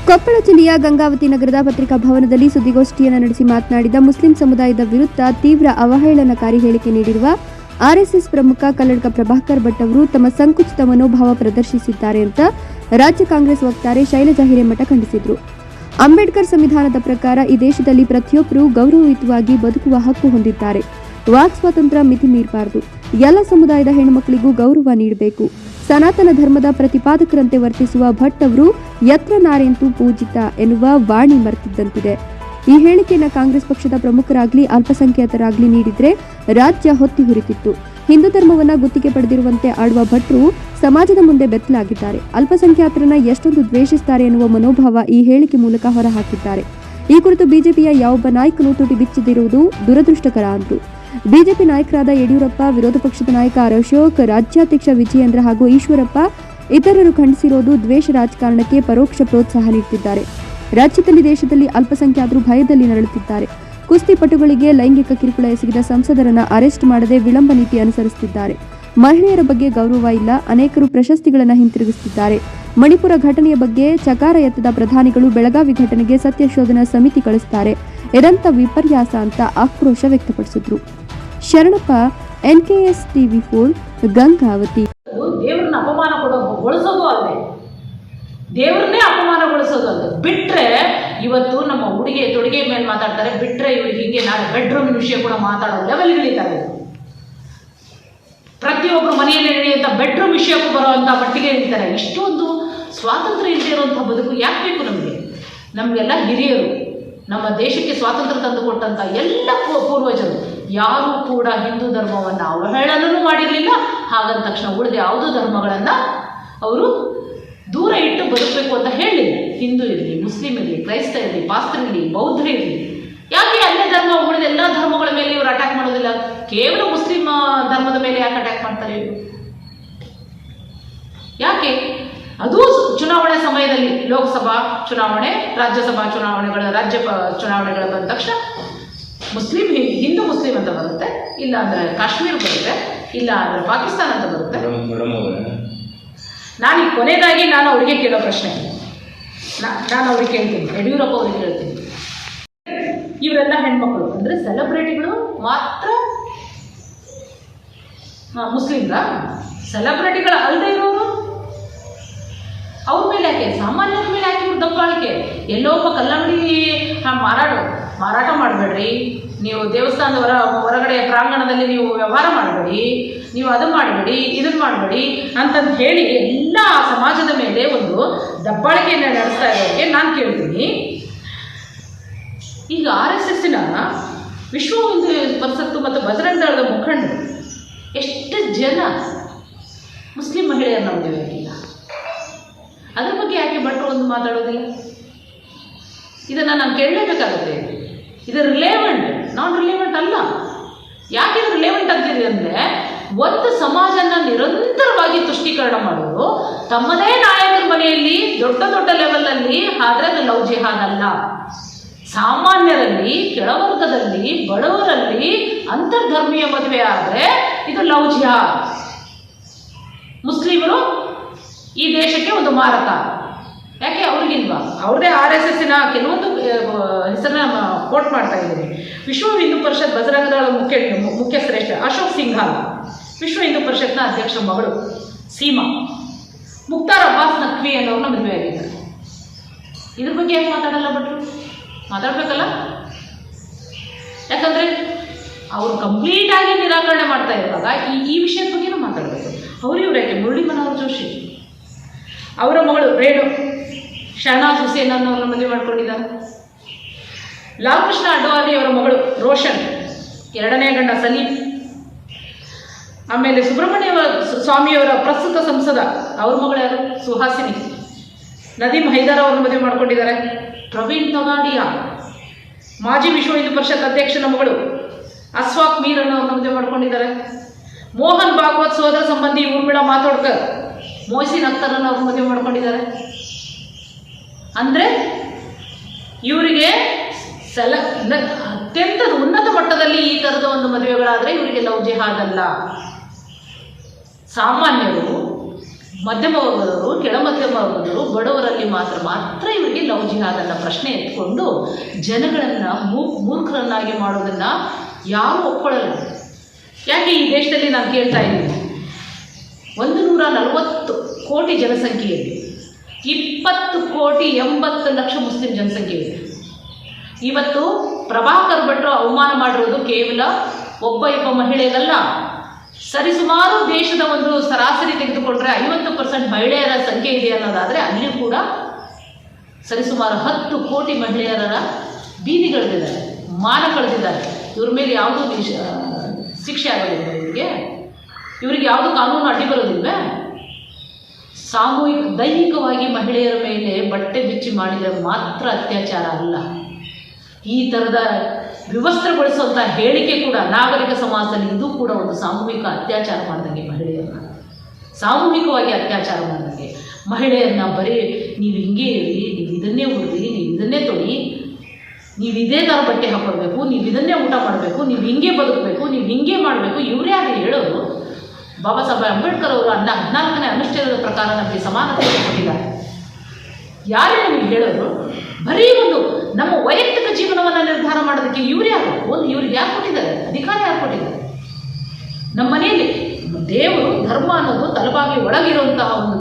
ಕೊಪ್ಪಳ ಜಿಲ್ಲೆಯ ಗಂಗಾವತಿ ನಗರದ ಪತ್ರಿಕಾ ಭವನದಲ್ಲಿ ಸುದ್ದಿಗೋಷ್ಠಿಯನ್ನು ನಡೆಸಿ ಮಾತನಾಡಿದ ಮುಸ್ಲಿಂ ಸಮುದಾಯದ ವಿರುದ್ಧ ತೀವ್ರ ಅವಹೇಳನಕಾರಿ ಹೇಳಿಕೆ ನೀಡಿರುವ ಆರ್ಎಸ್ಎಸ್ ಪ್ರಮುಖ ಕಲ್ಲಡ್ಕ ಪ್ರಭಾಕರ್ ಭಟ್ ಅವರು ತಮ್ಮ ಸಂಕುಚಿತ ಮನೋಭಾವ ಪ್ರದರ್ಶಿಸಿದ್ದಾರೆ ಅಂತ ರಾಜ್ಯ ಕಾಂಗ್ರೆಸ್ ವಕ್ತಾರೆ ಶೈಲಜಾ ಹಿರೇಮಠ ಖಂಡಿಸಿದರು. ಅಂಬೇಡ್ಕರ್ ಸಂವಿಧಾನದ ಪ್ರಕಾರ ಈ ದೇಶದಲ್ಲಿ ಪ್ರತಿಯೊಬ್ಬರೂ ಗೌರವಯುತವಾಗಿ ಬದುಕುವ ಹಕ್ಕು ಹೊಂದಿದ್ದಾರೆ. ವಾಕ್ ಸ್ವಾತಂತ್ರ್ಯ ಮಿತಿ ಮೀರಬಾರದು. ಎಲ್ಲ ಸಮುದಾಯದ ಹೆಣ್ಣುಮಕ್ಕಳಿಗೂ ಗೌರವ ನೀಡಬೇಕು. ಸನಾತನ ಧರ್ಮದ ಪ್ರತಿಪಾದಕರಂತೆ ವರ್ತಿಸುವ ಭಟ್ ಅವರು ಯತ್ರ ನಾರೆಂತೂ ಪೂಜಿತ ಎನ್ನುವ ವಾಣಿ ಮರೆತಿದ್ದಂತಿದೆ. ಈ ಹೇಳಿಕೆಯನ್ನು ಕಾಂಗ್ರೆಸ್ ಪಕ್ಷದ ಪ್ರಮುಖರಾಗ್ಲಿ ಅಲ್ಪಸಂಖ್ಯಾತರಾಗ್ಲಿ ನೀಡಿದ್ರೆ ರಾಜ್ಯ ಹೊತ್ತಿ ಹುರಿತಿತ್ತು. ಹಿಂದೂ ಧರ್ಮವನ್ನ ಗುತ್ತಿಗೆ ಪಡೆದಿರುವಂತೆ ಆಡುವ ಭಟ್ರು ಸಮಾಜದ ಮುಂದೆ ಬೆತ್ತಲಾಗಿದ್ದಾರೆ. ಅಲ್ಪಸಂಖ್ಯಾತರನ್ನ ಎಷ್ಟೊಂದು ದ್ವೇಷಿಸುತ್ತಾರೆ ಎನ್ನುವ ಮನೋಭಾವ ಈ ಹೇಳಿಕೆ ಮೂಲಕ ಹೊರಹಾಕಿದ್ದಾರೆ. ಈ ಕುರಿತು ಬಿಜೆಪಿಯ ಯಾವೊಬ್ಬ ನಾಯಕನು ತುಟಿ ಬಿಚ್ಚದಿರುವುದು ದುರದೃಷ್ಟಕರ ಅಂದ್ರು. ಬಿಜೆಪಿ ನಾಯಕರಾದ ಯಡಿಯೂರಪ್ಪ, ವಿರೋಧ ಪಕ್ಷದ ನಾಯಕ ಆರ್ ಅಶೋಕ್, ರಾಜ್ಯಾಧ್ಯಕ್ಷ ವಿಜಯೇಂದ್ರ ಹಾಗೂ ಈಶ್ವರಪ್ಪ ಇತರರು ಖಂಡಿಸಿರುವುದು ದ್ವೇಷ ರಾಜಕಾರಣಕ್ಕೆ ಪರೋಕ್ಷ ಪ್ರೋತ್ಸಾಹ ನೀಡುತ್ತಿದ್ದಾರೆ. ರಾಜ್ಯದಲ್ಲಿ ದೇಶದಲ್ಲಿ ಅಲ್ಪಸಂಖ್ಯಾತರು ಭಯದಲ್ಲಿ ನರಳುತ್ತಿದ್ದಾರೆ. ಕುಸ್ತಿಪಟುಗಳಿಗೆ ಲೈಂಗಿಕ ಕಿರುಕುಳ ಎಸಗಿದ ಸಂಸದರನ್ನ ಅರೆಸ್ಟ್ ಮಾಡದೆ ವಿಳಂಬ ನೀತಿ ಅನುಸರಿಸುತ್ತಿದ್ದಾರೆ. ಮಹಿಳೆಯರ ಬಗ್ಗೆ ಗೌರವ ಇಲ್ಲ. ಅನೇಕರು ಪ್ರಶಸ್ತಿಗಳನ್ನು ಹಿಂತಿರುಗಿಸುತ್ತಿದ್ದಾರೆ. ಮಣಿಪುರ ಘಟನೆಯ ಬಗ್ಗೆ ಚಕಾರ ಎತ್ತದ ಪ್ರಧಾನಿಗಳು ಬೆಳಗಾವಿ ಘಟನೆಗೆ ಸತ್ಯಶೋಧನಾ ಸಮಿತಿ ಕಳಿಸುತ್ತಾರೆ. ಇದೆಂಥ ವಿಪರ್ಯಾಸ ಅಂತ ಆಕ್ರೋಶ ವ್ಯಕ್ತಪಡಿಸಿದ್ರು. Sharanappa, NKS TV4 Gangavathi. ದೇವ್ರನ್ನ ಅಪಮಾನಗೊಳಿಸೋದು ಅಲ್ಲದೆ, ದೇವ್ರನ್ನೇ ಅಪಮಾನಗೊಳಿಸೋದು ಬಿಟ್ರೆ ಇವತ್ತು ನಮ್ಮ ಉಡುಗೆ ತೊಡುಗೆ ಮೇಲೆ ಮಾತಾಡ್ತಾರೆ. ಬಿಟ್ರೆ ಇವ್ರಿಗೆ ಹೀಗೆ ನಾಳೆ ಬೆಡ್ರೂಮ್ ವಿಷಯ ಕೂಡ ಮಾತಾಡೋ ಲೆವೆಲ್ ಇಳಿತಾರೆ. ಪ್ರತಿಯೊಬ್ಬರು ಮನೆಯಲ್ಲಿ ನಡೆಯುವಂಥ ಬೆಡ್ರೂಮ್ ವಿಷಯಕ್ಕೂ ಬರುವಂಥ ಮಟ್ಟಿಗೆ ಇರ್ತಾರೆ. ಇಷ್ಟೊಂದು ಸ್ವಾತಂತ್ರ್ಯ ಇಲ್ಲದೆ ಇರುವಂಥ ಬದುಕು ಯಾಕೆ ಬೇಕು ನಮಗೆ? ನಮಗೆಲ್ಲ ಹಿರಿಯರು, ನಮ್ಮ ದೇಶಕ್ಕೆ ಸ್ವಾತಂತ್ರ್ಯ ತಂದುಕೊಟ್ಟಂಥ ಎಲ್ಲ ಪೂರ್ವಜರು ಯಾರೂ ಕೂಡ ಹಿಂದೂ ಧರ್ಮವನ್ನು ಅವಹೇಳನೂ ಮಾಡಿರಲಿಲ್ಲ. ಹಾಗಂದ ತಕ್ಷಣ ಉಳಿದ ಯಾವುದೋ ಧರ್ಮಗಳನ್ನು ಅವರು ದೂರ ಇಟ್ಟು ಬದುಕಬೇಕು ಅಂತ ಹೇಳಿಲ್ಲ. ಹಿಂದೂ ಇರಲಿ, ಮುಸ್ಲಿಂ ಇರಲಿ, ಕ್ರೈಸ್ತ ಇರಲಿ, ಪಾಸ್ತ್ರ ಇರಲಿ, ಬೌದ್ಧ ಇರಲಿ, ಯಾಕೆ ಅನ್ಯ ಧರ್ಮ ಉಳಿದ ಎಲ್ಲ ಧರ್ಮಗಳ ಮೇಲೆ ಇವರು ಅಟ್ಯಾಕ್ ಮಾಡೋದಿಲ್ಲ? ಕೇವಲ ಮುಸ್ಲಿಂ ಧರ್ಮದ ಮೇಲೆ ಯಾಕೆ ಅಟ್ಯಾಕ್ ಮಾಡ್ತಾರೆ ಇವರು? ಯಾಕೆ? ಅದು ಚುನಾವಣೆ ಸಮಯದಲ್ಲಿ ಲೋಕಸಭಾ ಚುನಾವಣೆ, ರಾಜ್ಯಸಭಾ ಚುನಾವಣೆಗಳ ಚುನಾವಣೆಗಳ ಬಂದ ತಕ್ಷಣ ಮುಸ್ಲಿಂ ಹಿಂದೂ ಮುಸ್ಲಿಂ ಅಂತ ಬರುತ್ತೆ, ಇಲ್ಲ ಅಂದರೆ ಕಾಶ್ಮೀರ ಬರುತ್ತೆ, ಇಲ್ಲ ಅಂದರೆ ಪಾಕಿಸ್ತಾನ ಅಂತ ಬರುತ್ತೆ. ನಾನು ಈ ಕೊನೆಯದಾಗಿ ನಾನು ಅವರಿಗೆ ಕೇಳೋ ಪ್ರಶ್ನೆ, ನಾನು ಅವ್ರಿಗೆ ಕೇಳ್ತೀನಿ, ಯಡಿಯೂರಪ್ಪ ಅವ್ರಿಗೆ ಕೇಳ್ತೀನಿ, ಇವರೆಲ್ಲ ಹೆಣ್ಮಕ್ಳು ಅಂದರೆ ಸೆಲೆಬ್ರಿಟಿಗಳು ಮಾತ್ರ ಮುಸ್ಲಿಮ್ರ? ಸೆಲೆಬ್ರಿಟಿಗಳು ಅಲ್ಲದೆ ಇರೋರು ಅವ್ರ ಮೇಲೆ ಯಾಕೆ, ಸಾಮಾನ್ಯರ ಮೇಲೆ ಯಾಕೆ ಇವ್ರು ದಬ್ಬಾಳಿಕೆ? ಎಲ್ಲೋ ಒಬ್ಬ ಕಲ್ಲಂಗಡಿ ಮಾರಾಟ ಮಾಡಬೇಡ್ರಿ, ನೀವು ದೇವಸ್ಥಾನದ ಹೊರಗಡೆ ಪ್ರಾಂಗಣದಲ್ಲಿ ನೀವು ವ್ಯವಹಾರ ಮಾಡಬೇಡಿ, ನೀವು ಅದನ್ನು ಮಾಡಬೇಡಿ, ಇದನ್ನು ಮಾಡಬೇಡಿ ಅಂತಂದು ಹೇಳಿ ಎಲ್ಲ ಸಮಾಜದ ಮೇಲೆ ಒಂದು ದಬ್ಬಾಳಿಕೆಯನ್ನು ನಡೆಸ್ತಾ ಇರೋರಿಗೆ ನಾನು ಕೇಳ್ತೀನಿ. ಈಗ RSSನ ವಿಶ್ವ ಹಿಂದೂ ಪರಿಷತ್ತು ಮತ್ತು ಬಜರಂಗ ದಳದ ಮುಖಂಡರು ಎಷ್ಟು ಜನ ಮುಸ್ಲಿಂ ಮಹಿಳೆಯರನ್ನ ಮದುವೆ ಆಗಿಲ್ಲ? ಅದ್ರ ಬಗ್ಗೆ ಯಾಕೆ ಭಟ್ರು ಒಂದು ಮಾತಾಡೋದಿಲ್ಲ? ಇದನ್ನು ನಾನು ಕೇಳಲೇಬೇಕಾಗುತ್ತೆ. ಇದು ರಿಲೇವೆಂಟ್, ನಾನ್ ರಿಲೇವೆಂಟ್ ಅಲ್ಲ. ಯಾಕೆ ಇದು ರಿಲೇವೆಂಟ್ ಅಂತಿದೆ ಅಂದರೆ, ಒಂದು ಸಮಾಜನ ನಿರಂತರವಾಗಿ ತುಷ್ಟೀಕರಣ ಮಾಡೋದು, ತಮ್ಮದೇ ನಾಯಕರ ಮನೆಯಲ್ಲಿ ದೊಡ್ಡ ದೊಡ್ಡ ಲೆವೆಲಲ್ಲಿ ಆದರೆ ಅದು ಲವ್ ಜಿಹಾದ್ ಅಲ್ಲ. ಸಾಮಾನ್ಯರಲ್ಲಿ, ಕೆಳವರ್ಗದಲ್ಲಿ, ಬಡವರಲ್ಲಿ ಅಂತರ್ಧರ್ಮೀಯ ಮದುವೆ ಆದರೆ ಇದು ಲವ್ ಜಿಹಾದ್. ಮುಸ್ಲಿಮರು ಈ ದೇಶಕ್ಕೆ ಒಂದು ಮಾರಕ. ಯಾಕೆ ಅವ್ರಿಗಿಲ್ವಾ? ಅವ್ರದೇ RSSನ ಕೆಲವೊಂದು ಹೆಸರನ್ನ ಕೋಟ್ ಮಾಡ್ತಾ ಇದ್ದೀನಿ. ವಿಶ್ವ ಹಿಂದೂ ಪರಿಷತ್ ಬಜರಂಗ ದಳ ಮುಖ್ಯಶ್ರೇಷ್ಠ ಅಶೋಕ್ ಸಿಂಘಾಲ್, ವಿಶ್ವ ಹಿಂದೂ ಪರಿಷತ್ನ ಅಧ್ಯಕ್ಷ ಮಗಳು ಸೀಮಾ, ಮುಕ್ತಾರ್ ಅಬ್ಬಾಸ್ ನಖ್ವಿ ಅನ್ನೋರನ್ನ ಮದುವೆ ಆಗಿದ್ದಾರೆ. ಇದ್ರ ಬಗ್ಗೆ ಯಾಕೆ ಮಾತಾಡಲ್ಲ ಭಟ್ರು? ಮಾತಾಡಬೇಕಲ್ಲ. ಯಾಕಂದರೆ ಅವರು ಕಂಪ್ಲೀಟಾಗಿ ನಿರಾಕರಣೆ ಮಾಡ್ತಾ ಇರುವಾಗ ಈ ವಿಷಯದ ಬಗ್ಗೆನೂ ಮಾತಾಡಬೇಕು. ಇವ್ರು ಯಾಕೆ? ಮುರಳಿ ಮನೋಹರ್ ಜೋಶಿ ಅವರ ಮಗಳು ರೇಣು ಶಹನಾಜ್ ಹುಸೇನ್ ಅನ್ನೋರನ್ನ ಮದುವೆ ಮಾಡ್ಕೊಂಡಿದ್ದಾರೆ. ಲಾಲ್ ಕೃಷ್ಣ ಅಡ್ವಾಣಿ ಅವರ ಮಗಳು ರೋಷನ್, ಎರಡನೇ ಗಂಡ ಸಲೀಂ, ಆಮೇಲೆ ಸುಬ್ರಹ್ಮಣ್ಯ ಸ್ವಾಮಿಯವರ ಪ್ರಸ್ತುತ ಸಂಸದ ಅವ್ರ ಮಗಳು ಯಾರು? ಸುಹಾಸಿನಿ. ನದೀಮ್ ಹೈದರ್ ಅವ್ರನ್ನ ಮದುವೆ ಮಾಡ್ಕೊಂಡಿದ್ದಾರೆ. ಪ್ರವೀಣ್ ತೊಗಾಡಿಯಾ, ಮಾಜಿ ವಿಶ್ವ ಹಿಂದೂ ಪರಿಷತ್ ಅಧ್ಯಕ್ಷನ ಮಗಳು ಅಸ್ವಾಕ್ ಮೀರ್ ಅನ್ನೋರನ್ನ ಮದುವೆ ಮಾಡ್ಕೊಂಡಿದ್ದಾರೆ. ಮೋಹನ್ ಭಾಗವತ್ ಸೋದರ ಸಂಬಂಧಿ ಊರ್ಮಿಳಾ ಮಾತೋಡ್ಕರ್, ಮೊಹಸಿನ್ ಅಖ್ತರ್ ಅವ್ರ ಮದುವೆ ಮಾಡ್ಕೊಂಡಿದ್ದಾರೆ. ಅಂದರೆ ಇವರಿಗೆ ಅತ್ಯಂತ ಉನ್ನತ ಮಟ್ಟದಲ್ಲಿ ಈ ಥರದ ಒಂದು ಮದುವೆಗಳಾದರೆ ಇವರಿಗೆ ಲವ್ ಜಿಹಾದ್ ಅಲ್ಲ. ಸಾಮಾನ್ಯರು ಮಧ್ಯಮ ವರ್ಗದವರು, ಕೆಳ ಮಧ್ಯಮ ವರ್ಗದವರು, ಬಡವರಲ್ಲಿ ಮಾತ್ರ ಇವರಿಗೆ ಲವ್ ಜಿಹಾದ್ ಅನ್ನೋ ಪ್ರಶ್ನೆ ಎತ್ಕೊಂಡು ಜನಗಳನ್ನು ಮೂರ್ಖರನ್ನಾಗಿ ಮಾಡೋದನ್ನು ಯಾರೂ ಒಪ್ಕೊಳ್ಳಲ್ಲ. ಯಾಕೆ ಈ ದೇಶದಲ್ಲಿ ನಾನು ಕೇಳ್ತಾ ಇದ್ದೀನಿ, 140 ಕೋಟಿ ಜನಸಂಖ್ಯೆಯಲ್ಲಿ 20,80,00,000 ಮುಸ್ಲಿಂ ಜನಸಂಖ್ಯೆ ಇದೆ. ಇವತ್ತು ಪ್ರಭಾಕರ್ ಭಟ್ರು ಅವಮಾನ ಮಾಡಿರೋದು ಕೇವಲ ಒಬ್ಬ ಮಹಿಳೆಗಲ್ಲ, ಸರಿಸುಮಾರು ದೇಶದ ಒಂದು ಸರಾಸರಿ ತೆಗೆದುಕೊಂಡ್ರೆ 50% ಮಹಿಳೆಯರ ಸಂಖ್ಯೆ ಇದೆ ಅನ್ನೋದಾದರೆ ಅಲ್ಲಿ ಕೂಡ ಸರಿಸುಮಾರು 10 ಕೋಟಿ ಮಹಿಳೆಯರ ಬೀದಿಗಳಿದ್ದಾರೆ, ಮಾನ ಕಳೆದಿದ್ದಾರೆ. ಇವ್ರ ಮೇಲೆ ಯಾವುದೂ ಶಿಕ್ಷೆ ಆಗೋದಿಲ್ಲ, ಇವರಿಗೆ ಯಾವುದು ಕಾನೂನು ಅಡ್ಡಿ ಬರೋದಿಲ್ವೇ? ದೈಹಿಕವಾಗಿ ಮಹಿಳೆಯರ ಮೇಲೆ ಬಟ್ಟೆ ಬಿಚ್ಚಿ ಮಾಡಿದರೆ ಮಾತ್ರ ಅತ್ಯಾಚಾರ ಅಲ್ಲ, ಈ ಥರದ ವಿವಸ್ತ್ರಗೊಳಿಸುವಂಥ ಹೇಳಿಕೆ ಕೂಡ ನಾಗರಿಕ ಸಮಾಜದಲ್ಲಿ ಇದು ಕೂಡ ಒಂದು ಸಾಮೂಹಿಕ ಅತ್ಯಾಚಾರ ಮಾಡಿದಂಗೆ, ಮಹಿಳೆಯರನ್ನ ಸಾಮೂಹಿಕವಾಗಿ ಅತ್ಯಾಚಾರ ಮಾಡಿದಂಗೆ. ಮಹಿಳೆಯರನ್ನ ಬರೀ ನೀವು ಹಿಂಗೆ ಇರಿ, ನೀವು ಇದನ್ನೇ ಉಡ್ರಿ, ನೀವು ಇದನ್ನೇ ತೊಳಿ, ನೀವು ಇದೇ ಥರ ಬಟ್ಟೆ ಹಾಕೊಳ್ಬೇಕು, ನೀವು ಇದನ್ನೇ ಊಟ ಮಾಡಬೇಕು, ನೀವು ಹಿಂಗೆ ಬದುಕಬೇಕು, ನೀವು ಹಿಂಗೆ ಮಾಡಬೇಕು, ಇವರೇ ಆಗಿ ಹೇಳೋರು. ಬಾಬಾ ಸಾಹೇಬ್ ಅಂಬೇಡ್ಕರ್ ಅವರು 14ನೇ ಅನುಚ್ಛೇದದ ಪ್ರಕಾರ ನಮಗೆ ಸಮಾನತೆಯನ್ನು ಕೊಟ್ಟಿದ್ದಾರೆ. ಯಾರೇ ನಮಗೆ ಹೇಳೋರು? ಬರೀ ಒಂದು ನಮ್ಮ ವೈಯಕ್ತಿಕ ಜೀವನವನ್ನು ನಿರ್ಧಾರ ಮಾಡೋದಕ್ಕೆ ಇವ್ರು ಯಾರು? ಇವ್ರಿಗೆ ಯಾರು ಕೊಟ್ಟಿದ್ದಾರೆ ಅಧಿಕಾರ? ಯಾರು ಕೊಟ್ಟಿದ್ದಾರೆ? ನಮ್ಮ ಮನೆಯಲ್ಲಿ ದೇವರು ಧರ್ಮ ಅನ್ನೋದು ತಲೆಬಾಗಿ ಒಳಗಿರುವಂತಹ ಒಂದು